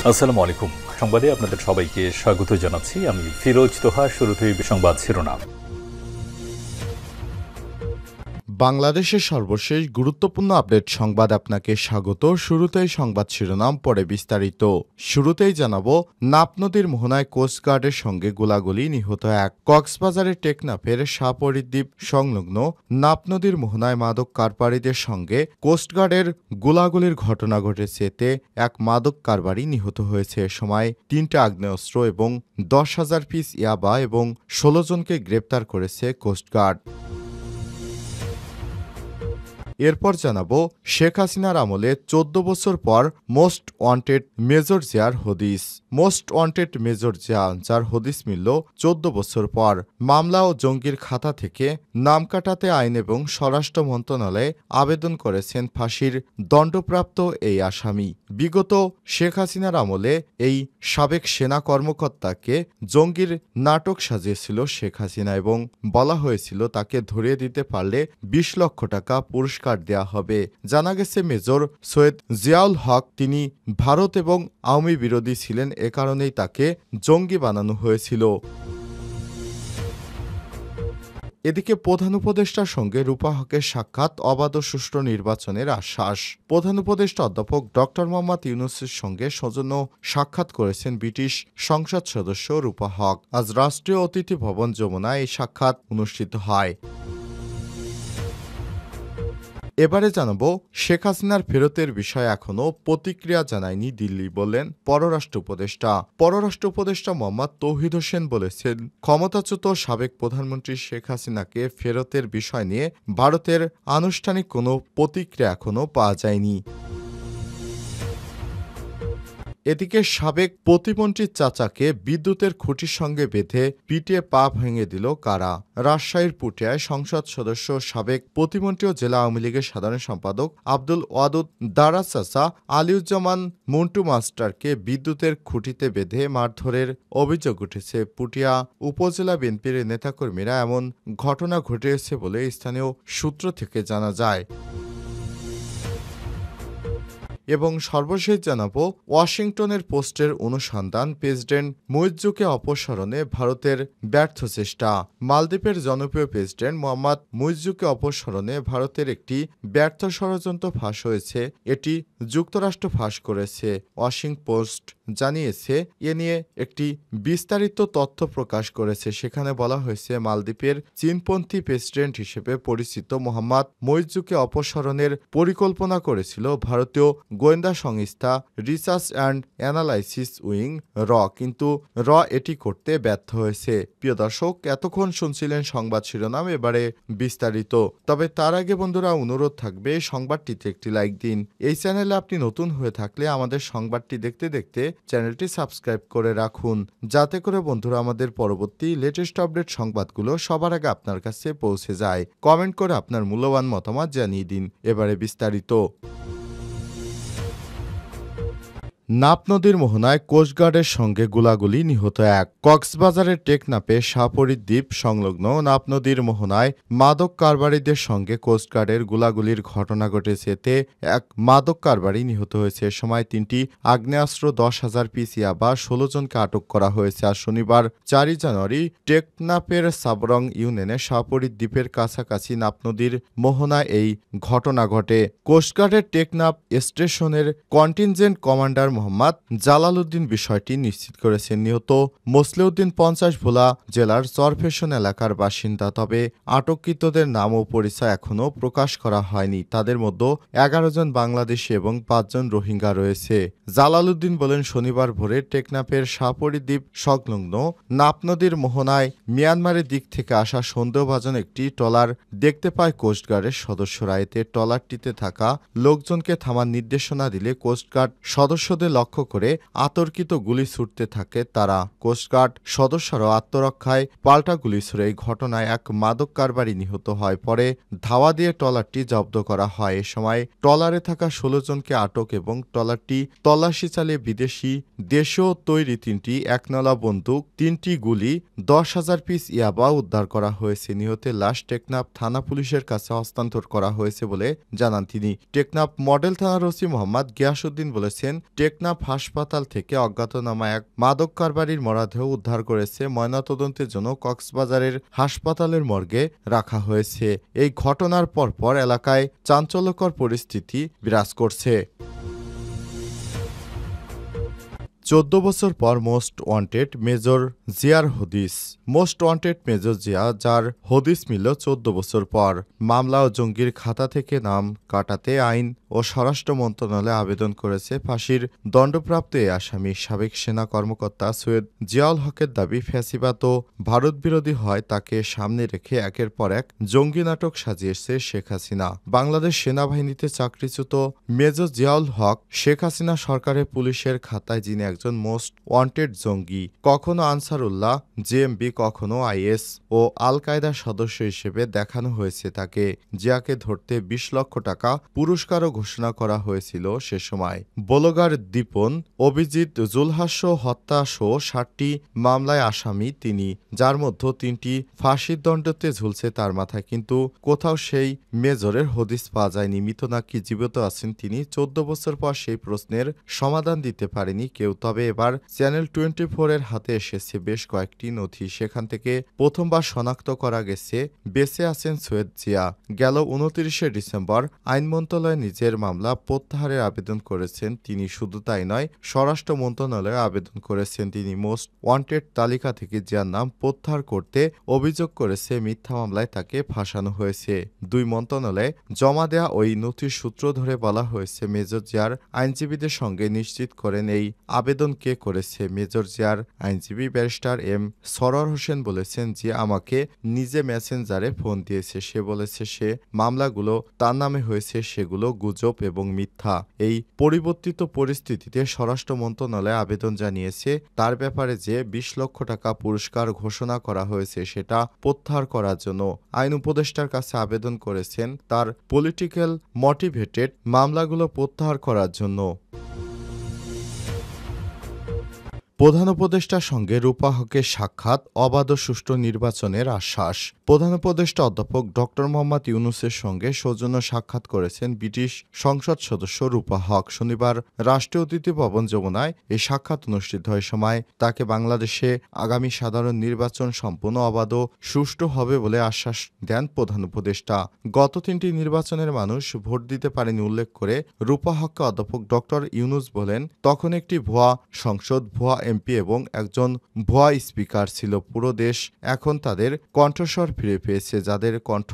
আসসালামু আলাইকুম। সংবাদে আপনাদের সবাইকে স্বাগত জানাচ্ছি। আমি ফিরোজ তোহা। শুরুতেই সংবাদ শিরোনাম। বাংলাদেশের সর্বশেষ গুরুত্বপূর্ণ আপডেট সংবাদ আপনাকে স্বাগত। শুরুতেই সংবাদ শিরোনাম, পরে বিস্তারিত। শুরুতেই জানাবো, নাপ নদীর মোহনায় কোস্টগার্ডের সঙ্গে গোলাগুলি, নিহত এক। কক্সবাজারের টেকনাফের সাপরিদ্বীপ সংলগ্ন নাপ নদীর মোহনায় মাদক কারবারিদের সঙ্গে কোস্টগার্ডের গোলাগুলির ঘটনা ঘটেছে। এতে এক মাদক কারবারি নিহত হয়েছে। এ সময় ৩টা আগ্নেয়াস্ত্র এবং ১০,০০০ পিস ইয়াবা এবং ১৬ জনকে গ্রেপ্তার করেছে কোস্টগার্ড। এরপর জানাবো, শেখ হাসিনার আমলে ১৪ বছর পর মোস্ট ওয়ান্টেড মেজর জিয়ার হদিস। মোস্ট ওয়ান্টেড মেজর জিয়া, যার হদিস মিলল ১৪ বছর পর। মামলা ও জঙ্গির খাতা থেকে নাম কাটাতে আইন এবং স্বরাষ্ট্র মন্ত্রণালয়ে আবেদন করেছেন ফাঁসির দণ্ডপ্রাপ্ত এই আসামি। বিগত শেখ হাসিনার আমলে এই সাবেক সেনা কর্মকর্তাকে জঙ্গির নাটক সাজিয়েছিল শেখ হাসিনা এবং বলা হয়েছিল তাকে ধরিয়ে দিতে পারলে ২০ লক্ষ টাকা পুরস্কার দেয়া হবে। জানা গেছে, মেজর সৈয়দ জিয়াউল হক তিনি ভারত এবং আওয়ামী বিরোধী ছিলেন, এ কারণেই তাকে জঙ্গি বানানো হয়েছিল। এদিকে প্রধান উপদেষ্টার সঙ্গে রূপা হকের সাক্ষাৎ, অবাধ ও সুষ্ঠু নির্বাচনের আশ্বাস। প্রধান উপদেষ্টা অধ্যাপক ডক্টর মোহাম্মদ ইউনূসের সঙ্গে সৌজন্য সাক্ষাৎ করেছেন ব্রিটিশ সংসদ সদস্য রূপা হক। আজ রাষ্ট্রীয় অতিথি ভবন যমুনায় এই সাক্ষাৎ অনুষ্ঠিত হয়। এবারে জানাবো, শেখ হাসিনার ফেরতের বিষয়ে এখনও প্রতিক্রিয়া জানায়নি দিল্লি, বললেন পররাষ্ট্র উপদেষ্টা। পররাষ্ট্র উপদেষ্টা মোহাম্মদ তৌহিদ হোসেন বলেছেন, ক্ষমতাচ্যুত সাবেক প্রধানমন্ত্রী শেখ হাসিনাকে ফেরতের বিষয় নিয়ে ভারতের আনুষ্ঠানিক কোনো প্রতিক্রিয়া এখনও পাওয়া যায়নি। এদিকে সাবেক প্রতিমন্ত্রীর চাচাকে বিদ্যুতের খুঁটির সঙ্গে বেঁধে পিটিয়ে পা ভেঙে দিল কারা? রাজশাহীর পুঠিয়ায় সংসদ সদস্য, সাবেক প্রতিমন্ত্রী ও জেলা আওয়ামী লীগের সাধারণ সম্পাদক আব্দুল ওয়াদুদ দারার চাচা আলিউজ্জামান মন্টু মাস্টারকে বিদ্যুতের খুঁটিতে বেঁধে মারধরের অভিযোগ উঠেছে। পুঠিয়া উপজেলা বিএনপির নেতাকর্মীরা এমন ঘটনা ঘটিয়েছে বলে স্থানীয় সূত্র থেকে জানা যায়। এবং সর্বশেষ জানাবো, ওয়াশিংটনের পোস্টের অনুসন্ধান, প্রেসিডেন্ট মুইজ্জুকে অপসারণে ভারতের ব্যর্থ চেষ্টা। মালদ্বীপের জনপ্রিয় প্রেসিডেন্ট মোহাম্মদ মুইজ্জুকে অপসারণে ভারতের একটি ব্যর্থ ষড়যন্ত্র ফাঁস হয়েছে, এটি যুক্তরাষ্ট্র ফাঁস করেছে। ওয়াশিংটন পোস্ট জানিয়েছে, এ নিয়ে একটি বিস্তারিত তথ্য প্রকাশ করেছে। সেখানে বলা হয়েছে, মালদ্বীপের চীনপন্থী প্রেসিডেন্ট হিসেবে পরিচিত মোহাম্মদ মুইজ্জুকে অপসারণের পরিকল্পনা করেছিল ভারতীয় গোয়েন্দা সংস্থা রিসার্চ অ্যান্ড অ্যানালাইসিস উইং কিন্তু এটি করতে ব্যর্থ হয়েছে। প্রিয় দর্শক, এতক্ষণ শুনছিলেন সংবাদ শিরোনাম, এবারে বিস্তারিত। তবে তার আগে বন্ধুরা, অনুরোধ থাকবে সংবাদটিতে একটি লাইক দিন। এই চ্যানেলে আপনি নতুন হয়ে থাকলে আমাদের সংবাদটি দেখতে দেখতে চ্যানেলটি সাবস্ক্রাইব করে রাখুন, যাতে করে বন্ধুরা আমাদের পরবর্তী লেটেস্ট আপডেট সংবাদগুলো সবার আগে আপনার কাছে পৌঁছে যায়। কমেন্ট করে আপনার মূল্যবান মতামত জানিয়ে দিন। এবারে বিস্তারিত। নাপ নদীর মোহনায় কোস্টগার্ডের সঙ্গে গোলাগুলি, নিহত এক। কক্সবাজারের টেকনাফে সাপরিদ্বীপ সংলগ্ন নাপ নদীর মোহনায় মাদক কারবারিদের সঙ্গে কোস্টগার্ডের গোলাগুলির ঘটনা ঘটেছে। এতে এক মাদক কারবারি নিহত হয়েছে। এ সময় ৩টি আগ্নেয়াস্ত্র, ১০,০০০ পিস ইয়াবা, ১৬ জনকে আটক করা হয়েছে। আর শনিবার ৪ জানুয়ারি টেকনাফের সাবরং ইউনিয়নে সাপরিদ্বীপের কাছাকাছি নাপ নদীর মোহনায় এই ঘটনা ঘটে। কোস্টগার্ডের টেকনাফ স্টেশনের কন্টিনজেন্ট কমান্ডার মোহাম্মদ জালাল উদ্দিন বিষয়টি নিশ্চিত করেছেন। নিহত মোসলেউদ্দিন ৫০ ভোলা জেলার চরফেশন এলাকার বাসিন্দা। তবে আটককৃতদের নাম ও পরিচয় এখনও প্রকাশ করা হয়নি। তাদের মধ্যে ১১ জন বাংলাদেশি এবং ৫ জন রোহিঙ্গা রয়েছে। জালাল উদ্দিন বলেন, শনিবার ভোরে টেকনাফের সাপরিদ্বীপ সংলগ্ন নাপ নদীর মোহনায় মিয়ানমারের দিক থেকে আসা সন্দেহভাজন একটি ট্রলার দেখতে পায় কোস্টগার্ডের সদস্যরা। এতে ট্রলারটিতে থাকা লোকজনকে থামার নির্দেশনা দিলে কোস্টগার্ড সদস্যদের লক্ষ্য করে আতর্কিত গুলি ছুটতে থাকে তারা। কোস্টগার্ড সদস্যরাও আত্মরক্ষায় পাল্টা গুলি ছুড়ে এই ঘটনায় এক মাদক কারবারি নিহত হয়। পরে ধাওয়া দিয়ে ট্রলারটি জব্দ করা হয়। এ সময় ট্রলারে থাকা ১৬ জনকে আটক এবং ট্রলারটি তল্লাশি চালিয়ে বিদেশি দেশীয় তৈরি ৩টি একনলা বন্দুক, ৩টি গুলি, ১০,০০০ পিস ইয়াবা উদ্ধার করা হয়েছে। নিহতের লাশ টেকনাফ থানা পুলিশের কাছে হস্তান্তর করা হয়েছে বলে জানান তিনি। টেকনাফ মডেল থানার ওসি মোহাম্মদ গিয়াসউদ্দিন বলেছেন, টেকনাফ টেকনাফ হাসপাতাল থেকে অজ্ঞাতনামা এক মাদক কারবারির মরদেহ উদ্ধার করেছে ময়নাতদন্তের জন্য কক্সবাজারের হাসপাতালের মর্গে রাখা হয়েছে। এই ঘটনার পরপর এলাকায় চাঞ্চল্যকর পরিস্থিতি বিরাজ করছে। 14 বছর পর মোস্ট ওয়ান্টেড মেজর জিয়ার হদিস। মোস্ট ওয়ান্টেড মেজর জিয়া, যার হদিস মিলল 14 বছর পর। মামলা ও জঙ্গির খাতা থেকে নাম কাটাতে আইন ও স্বরাষ্ট্র মন্ত্রণালয়ে আবেদন করেছে ফাঁসির দণ্ডপ্রাপ্ত এই আসামি। সাবেক সেনা কর্মকর্তা সৈয়দ জিয়াউল হকের দাবি, ফ্যাসিবাদ ও ভারত বিরোধী হয় তাকে সামনে রেখে একের পর এক জঙ্গি নাটক সাজিয়েছে শেখ হাসিনা। বাংলাদেশ সেনাবাহিনীতে চাকরিচ্যুত মেজর জিয়াউল হক শেখ হাসিনা সরকারের পুলিশের খাতায় যিনি একজন মোস্ট ওয়ান্টেড জঙ্গি। কখনো আনসারুল্লাহ, জেএমবি, কখনো আইএস ও আল কায়দার সদস্য হিসেবে দেখানো হয়েছে তাকে। জিয়াকে ধরতে 20 লক্ষ টাকা পুরস্কারও ঘোষণা করা হয়েছিল সে সময়। বলগার দীপন, অভিজিৎ, জুলহাস্য হত্যা সহ 60টি মামলায় আসামি তিনি, যার মধ্যে 3টি ফাঁসির দণ্ডতে ঝুলছে তার মাথায়। কিন্তু কোথাও সেই মেজরের হদিস পাওয়া যায়নি। মৃত নাকি জীবিত আছেন তিনি, 14 বছর পর সেই প্রশ্নের সমাধান দিতে পারেনি কেউ। তবে এবার চ্যানেল 24 এর হাতে এসেছে বেশ কয়েকটি নথি। সেখান থেকে প্রথমবার শনাক্ত করা গেছে বেঁচে আছেন সৈয়দ জিয়া। গেল 29শে ডিসেম্বর আইন মন্ত্রণালয়ে নিজের মামলা প্রত্যাহারের আবেদন করেছেন তিনি। শুধু তাই নয়, স্বরাষ্ট্র মন্ত্রণালয়ে আবেদন করেছেন তিনি। মোস্ট ওয়ান্টেড তালিকা থেকে জিয়ার নাম প্রত্যাহার করতে অভিযোগ করেছে মিথ্যা মামলায় তাকে ফাঁসানো হয়েছে। দুই মন্ত্রণালয়ে জমা দেয়া ওই নথির সূত্র ধরে বলা হয়েছে, মেজর জিয়ার আইনজীবীদের সঙ্গে নিশ্চিত করেন এই আবেদন কে করেছে। মেজর জিয়ার আইনজীবী ব্যারিস্টার এম সরোয়ার হোসেন বলেছেন, যে আমাকে নিজে মেসেঞ্জারে ফোন দিয়েছে। সে বলেছে সে মামলাগুলো তার নামে হয়েছে, সেগুলো গুজব এবং মিথ্যা। এই পরিবর্তিত পরিস্থিতিতে স্বরাষ্ট্র মন্ত্রণালয়ে আবেদন জানিয়েছে তার ব্যাপারে যে 20 লক্ষ টাকা পুরস্কার ঘোষণা করা হয়েছে সেটা প্রত্যাহার করার জন্য। আইন উপদেষ্টার কাছে আবেদন করেছেন তার পলিটিক্যাল মোটিভেটেড মামলাগুলো প্রত্যাহার করার জন্য। প্রধান উপদেষ্টার সঙ্গে রূপা হকের সাক্ষাৎ, অবাধ ও সুষ্ঠু নির্বাচনের আশ্বাস। প্রধান উপদেষ্টা অধ্যাপক ড মোহাম্মদ ইউনূসের সঙ্গে সৌজন্য সাক্ষাৎ করেছেন ব্রিটিশ সংসদ সদস্য রূপা হক। শনিবার রাষ্ট্রীয় অতিথি ভবন যমুনায় এই সাক্ষাৎ অনুষ্ঠিত হয়। সময় তাকে বাংলাদেশে আগামী সাধারণ নির্বাচন সম্পূর্ণ অবাধ ও সুষ্ঠু হবে বলে আশ্বাস দেন প্রধান উপদেষ্টা। গত 3টি নির্বাচনের মানুষ ভোট দিতে পারেনি উল্লেখ করে রূপা হককে অধ্যাপক ড ইউনূস বলেন, তখন একটি ভুয়া সংসদ, ভুয়া এমপি এবং একজন ভুয়া স্পিকার ছিল। পুরো দেশ এখন তাদের কণ্ঠস্বর ফিরে পেয়েছে, যাদের কণ্ঠ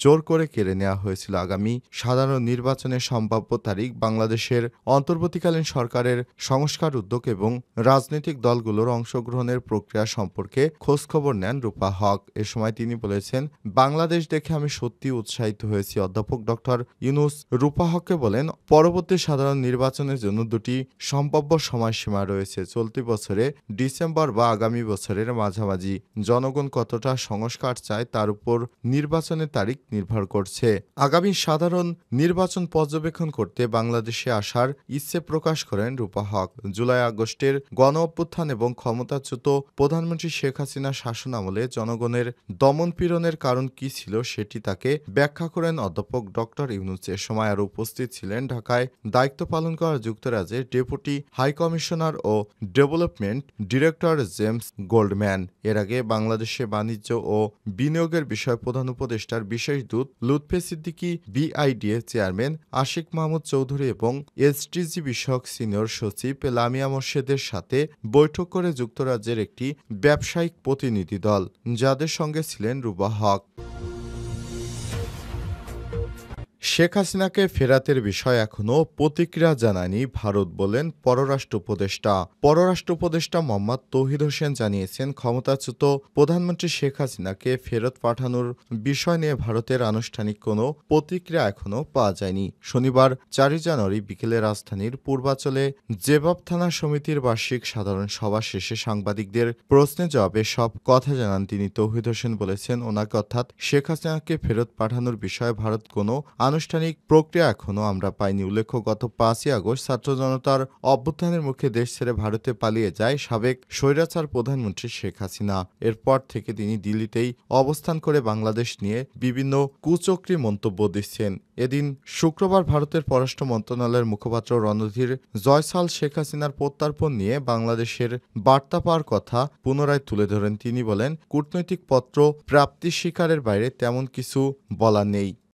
জোর করে কেড়ে নেওয়া হয়েছিল। আগামী সাধারণ নির্বাচনের সম্ভাব্য তারিখ, বাংলাদেশের অন্তর্বর্তীকালীন সরকারের সংস্কার উদ্যোগ এবং রাজনৈতিক দলগুলোর অংশগ্রহণের প্রক্রিয়া সম্পর্কে খোঁজখবর নেন রূপা হক। এ সময় তিনি বলেছেন, বাংলাদেশ দেখে আমি সত্যি উৎসাহিত হয়েছি। অধ্যাপক ড ইউনূস রূপা হককে বলেন, পরবর্তী সাধারণ নির্বাচনের জন্য 2টি সম্ভাব্য সময়সীমা রয়েছে, চলতি বছরে ডিসেম্বর বা আগামী বছরের মাঝামাঝি। জনগণ কতটা সংস্কার চায় তার উপর নির্বাচনের তারিখ নির্ভর করছে। আগামী সাধারণ নির্বাচন পর্যবেক্ষণ করতে বাংলাদেশে আসার ইচ্ছে প্রকাশ করেন রূপা হক। জুলাই আগস্টের গণ অভ্যুত্থান এবং ক্ষমতাচ্যুত প্রধানমন্ত্রী শেখ হাসিনার শাসনামলে জনগণের দমনপীড়নের কারণ কি ছিল সেটি তাকে ব্যাখ্যা করেন অধ্যাপক ড ইউনূস। এ সময় আরও উপস্থিত ছিলেন ঢাকায় দায়িত্ব পালন করা যুক্তরাজ্যের ডেপুটি হাই কমিশনার ও ডেভেলপমেন্ট ডিরেক্টর জেমস গোল্ডম্যান। এর আগে বাংলাদেশে বাণিজ্য ও বিনিয়োগের বিষয়ে প্রধান উপদেষ্টার বিশেষ দূত লুৎফে সিদ্দিকী, বিআইডিএ চেয়ারম্যান আশিক মাহমুদ চৌধুরী এবং এসডিজি বিষয়ক সিনিয়র সচিব লামিয়া মোর্শেদের সাথে বৈঠক করে যুক্তরাজ্যের একটি ব্যবসায়িক প্রতিনিধি দল, যাদের সঙ্গে ছিলেন রূপা হক। শেখ হাসিনাকে ফেরাতের বিষয়ে এখনও প্রতিক্রিয়া জানায়নি ভারত, বলেন পররাষ্ট্র উপদেষ্টা। পররাষ্ট্র উপদেষ্টা মোহাম্মদ তৌহিদ হোসেন জানিয়েছেন, ক্ষমতাচ্যুত প্রধানমন্ত্রী শেখ হাসিনাকে ফেরত পাঠানোর বিষয় নিয়ে ভারতের আনুষ্ঠানিক কোনো প্রতিক্রিয়া এখনও পাওয়া যায়নি। শনিবার 4 জানুয়ারি বিকেলে রাজধানীর পূর্বাঞ্চলে জেবাব থানা সমিতির বার্ষিক সাধারণ সভা শেষে সাংবাদিকদের প্রশ্নের জবাবে সব কথা জানান তিনি। তৌহিদ হোসেন বলেছেন, ওনাকে অর্থাৎ শেখ হাসিনাকে ফেরত পাঠানোর বিষয়ে ভারত কোনো আনুষ্ঠানিক প্রক্রিয়া এখনও আমরা পাইনি। উল্লেখ্য, গত 5ই আগস্ট ছাত্র জনতার অভ্যুত্থানের মুখে দেশ ছেড়ে ভারতে পালিয়ে যায় সাবেক স্বৈরাচার প্রধানমন্ত্রী শেখ হাসিনা। এরপর থেকে তিনি দিল্লিতেই অবস্থান করে বাংলাদেশ নিয়ে বিভিন্ন কুচক্রী মন্তব্য দিচ্ছেন। এদিন শুক্রবার ভারতের পররাষ্ট্র মন্ত্রণালয়ের মুখপাত্র রণধীর জয়সাল শেখ হাসিনার প্রত্যর্পণ নিয়ে বাংলাদেশের বার্তা পাওয়ার কথা পুনরায় তুলে ধরেন। তিনি বলেন, কূটনৈতিক পত্র প্রাপ্তি স্বীকারের বাইরে তেমন কিছু বলা নেই।